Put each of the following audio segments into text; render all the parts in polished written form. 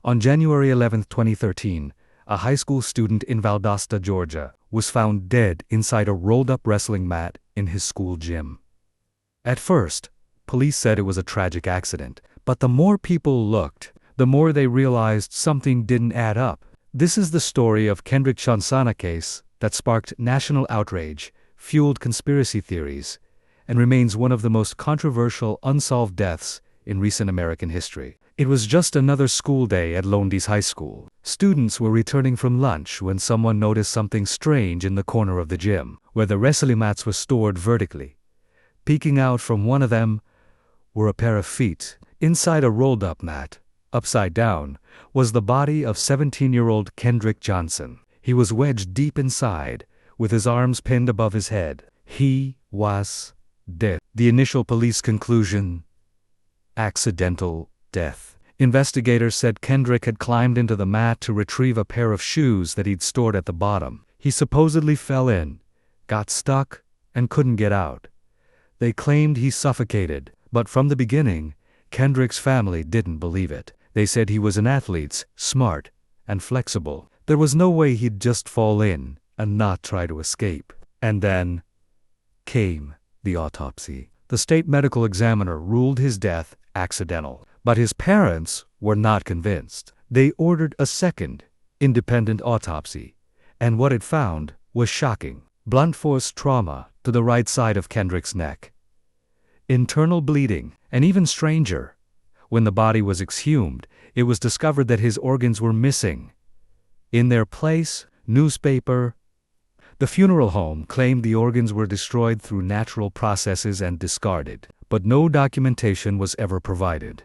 On January 11, 2013, a high school student in Valdosta, Georgia, was found dead inside a rolled-up wrestling mat in his school gym. At first, police said it was a tragic accident, but the more people looked, the more they realized something didn't add up. This is the story of Kendrick Chansana case that sparked national outrage, fueled conspiracy theories, and remains one of the most controversial unsolved deaths in recent American history. It was just another school day at Londy's High School. Students were returning from lunch when someone noticed something strange in the corner of the gym, where the wrestling mats were stored vertically. Peeking out from one of them were a pair of feet. Inside a rolled-up mat, upside down, was the body of 17-year-old Kendrick Johnson. He was wedged deep inside, with his arms pinned above his head. He was dead. The initial police conclusion: accidental death. Investigators said Kendrick had climbed into the mat to retrieve a pair of shoes that he'd stored at the bottom. He supposedly fell in, got stuck, and couldn't get out. They claimed he suffocated, but from the beginning, Kendrick's family didn't believe it. They said he was an athlete, smart, and flexible. There was no way he'd just fall in and not try to escape. And then came the autopsy. The state medical examiner ruled his death accidental. But his parents were not convinced. They ordered a second, independent autopsy, and what it found was shocking. Blunt force trauma to the right side of Kendrick's neck, internal bleeding, and even stranger, when the body was exhumed, it was discovered that his organs were missing. In their place, newspaper. The funeral home claimed the organs were destroyed through natural processes and discarded, but no documentation was ever provided.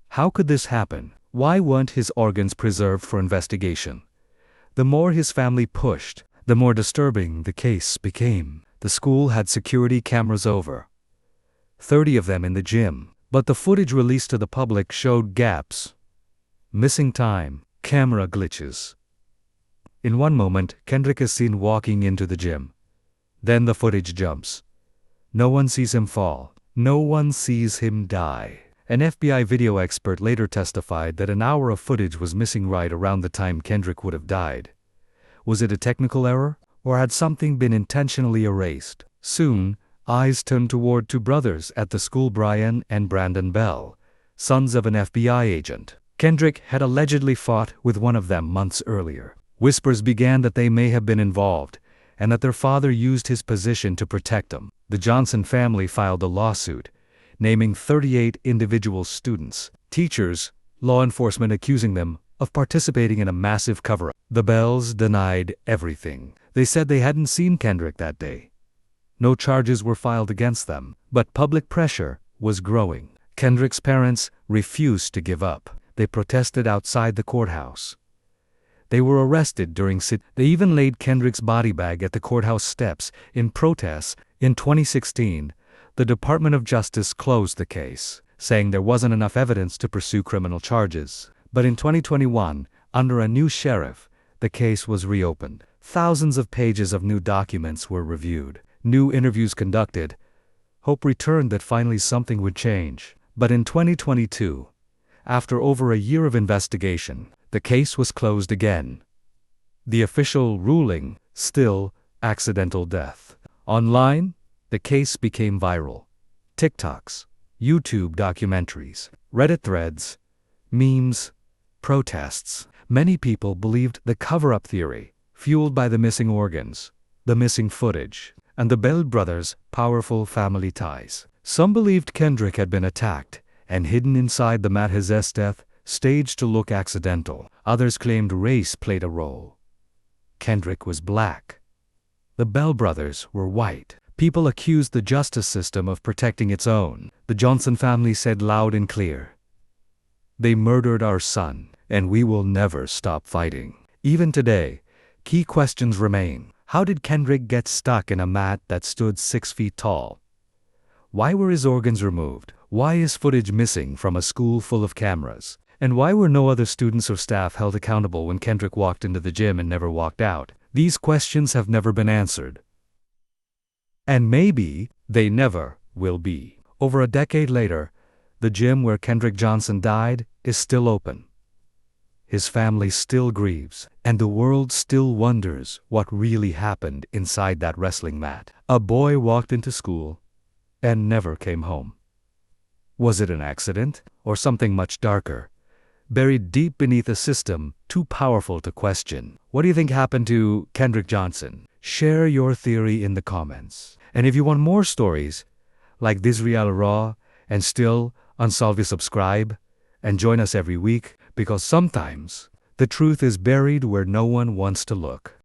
How could this happen? Why weren't his organs preserved for investigation? The more his family pushed, the more disturbing the case became. The school had security cameras over 30 of them in the gym, but the footage released to the public showed gaps, missing time, camera glitches. In one moment, Kendrick is seen walking into the gym. Then the footage jumps. No one sees him fall. No one sees him die. An FBI video expert later testified that an hour of footage was missing right around the time Kendrick would have died. Was it a technical error, or had something been intentionally erased? Soon, eyes turned toward two brothers at the school, Brian and Brandon Bell, sons of an FBI agent. Kendrick had allegedly fought with one of them months earlier. Whispers began that they may have been involved, and that their father used his position to protect them. The Johnson family filed a lawsuit, naming 38 individual students, teachers, law enforcement accusing them of participating in a massive cover-up. The Bells denied everything. They said they hadn't seen Kendrick that day. No charges were filed against them, but public pressure was growing. Kendrick's parents refused to give up. They protested outside the courthouse. They were arrested during They even laid Kendrick's body bag at the courthouse steps in protest. In 2016, the Department of Justice closed the case, saying there wasn't enough evidence to pursue criminal charges. But in 2021, under a new sheriff, the case was reopened. Thousands of pages of new documents were reviewed, new interviews conducted. Hope returned that finally something would change. But in 2022, after over a year of investigation, the case was closed again. The official ruling, still accidental death. Online, the case became viral. TikToks, YouTube documentaries, Reddit threads, memes, protests. Many people believed the cover-up theory, fueled by the missing organs, the missing footage, and the Bell brothers' powerful family ties. Some believed Kendrick had been attacked and hidden inside the mat. His death, staged to look accidental. Others claimed race played a role. Kendrick was black. The Bell brothers were white. People accused the justice system of protecting its own. The Johnson family said loud and clear, "They murdered our son, and we will never stop fighting." Even today, key questions remain. How did Kendrick get stuck in a mat that stood 6 feet tall? Why were his organs removed? Why is footage missing from a school full of cameras? And why were no other students or staff held accountable when Kendrick walked into the gym and never walked out? These questions have never been answered. And maybe they never will be. Over a decade later, the gym where Kendrick Johnson died is still open. his family still grieves, and the world still wonders what really happened inside that wrestling mat. A boy walked into school and never came home. Was it an accident, or something much darker, buried deep beneath a system too powerful to question? What do you think happened to Kendrick Johnson? Share your theory in the comments. And if you want more stories like this real raw and still unsolved, you subscribe and join us every week, because sometimes the truth is buried where no one wants to look.